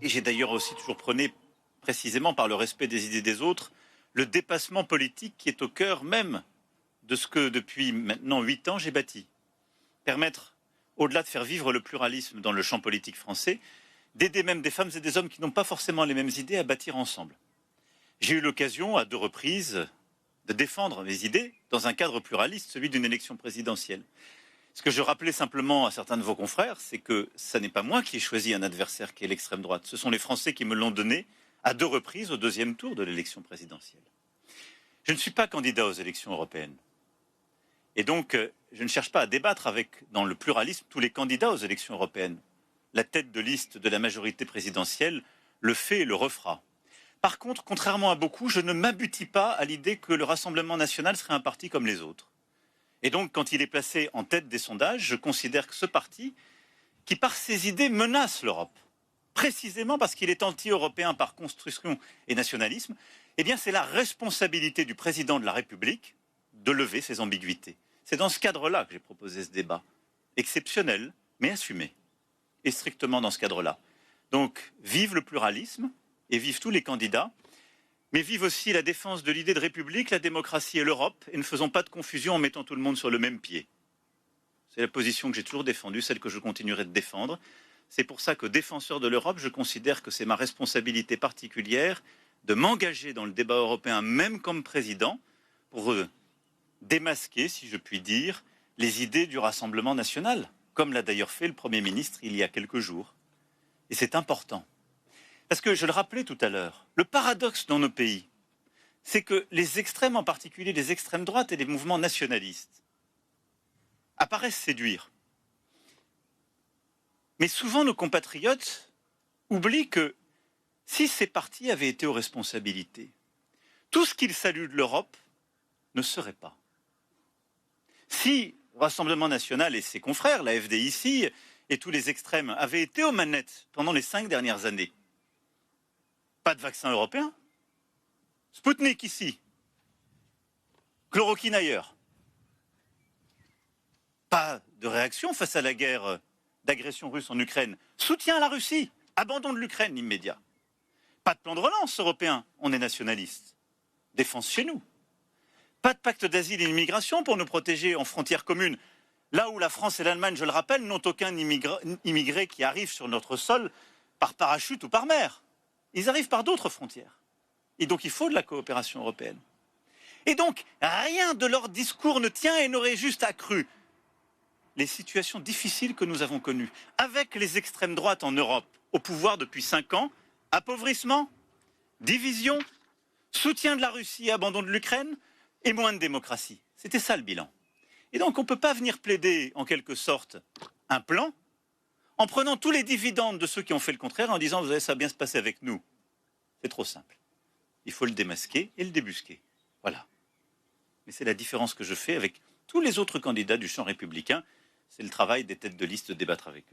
et j'ai d'ailleurs aussi toujours prôné, précisément par le respect des idées des autres, le dépassement politique qui est au cœur même de ce que depuis maintenant 8 ans j'ai bâti. Permettre, au-delà de faire vivre le pluralisme dans le champ politique français, d'aider même des femmes et des hommes qui n'ont pas forcément les mêmes idées à bâtir ensemble. J'ai eu l'occasion à 2 reprises de défendre mes idées dans un cadre pluraliste, celui d'une élection présidentielle. Ce que je rappelais simplement à certains de vos confrères, c'est que ce n'est pas moi qui ai choisi un adversaire qui est l'extrême droite. Ce sont les Français qui me l'ont donné à 2 reprises au 2e tour de l'élection présidentielle. Je ne suis pas candidat aux élections européennes. Et donc, je ne cherche pas à débattre avec, dans le pluralisme, tous les candidats aux élections européennes. La tête de liste de la majorité présidentielle le fait et le refera. Par contre, contrairement à beaucoup, je ne m'abutis pas à l'idée que le Rassemblement national serait un parti comme les autres. Et donc, quand il est placé en tête des sondages, je considère que ce parti, qui par ses idées menace l'Europe, précisément parce qu'il est anti-européen par construction et nationalisme, eh bien c'est la responsabilité du président de la République de lever ces ambiguïtés. C'est dans ce cadre-là que j'ai proposé ce débat, exceptionnel, mais assumé, et strictement dans ce cadre-là. Donc, vive le pluralisme, et vivent tous les candidats, mais vivent aussi la défense de l'idée de République, la démocratie et l'Europe, et ne faisons pas de confusion en mettant tout le monde sur le même pied. C'est la position que j'ai toujours défendue, celle que je continuerai de défendre. C'est pour ça que, défenseur de l'Europe, je considère que c'est ma responsabilité particulière de m'engager dans le débat européen, même comme président, pour démasquer, si je puis dire, les idées du Rassemblement national, comme l'a d'ailleurs fait le Premier ministre il y a quelques jours. Et c'est important. Parce que, je le rappelais tout à l'heure, le paradoxe dans nos pays, c'est que les extrêmes, en particulier les extrêmes droites et les mouvements nationalistes, apparaissent séduire. Mais souvent, nos compatriotes oublient que si ces partis avaient été aux responsabilités, tout ce qu'ils saluent de l'Europe ne serait pas. Si le Rassemblement national et ses confrères, la FD ici, et tous les extrêmes avaient été aux manettes pendant les 5 dernières années, pas de vaccin européen, Spoutnik ici, chloroquine ailleurs. Pas de réaction face à la guerre d'agression russe en Ukraine. Soutien à la Russie, abandon de l'Ukraine immédiat. Pas de plan de relance européen, on est nationaliste. Défense chez nous. Pas de pacte d'asile et d'immigration pour nous protéger en frontières communes. Là où la France et l'Allemagne, je le rappelle, n'ont aucun immigré qui arrive sur notre sol par parachute ou par mer. Ils arrivent par d'autres frontières. Et donc il faut de la coopération européenne. Et donc rien de leur discours ne tient et n'aurait juste accru les situations difficiles que nous avons connues, avec les extrêmes droites en Europe, au pouvoir depuis 5 ans, appauvrissement, division, soutien de la Russie, abandon de l'Ukraine, et moins de démocratie. C'était ça le bilan. Et donc on ne peut pas venir plaider, en quelque sorte, un plan, en prenant tous les dividendes de ceux qui ont fait le contraire, en disant « vous savez, ça va bien se passer avec nous ». C'est trop simple. Il faut le démasquer et le débusquer. Voilà. Mais c'est la différence que je fais avec tous les autres candidats du champ républicain. C'est le travail des têtes de liste de débattre avec eux.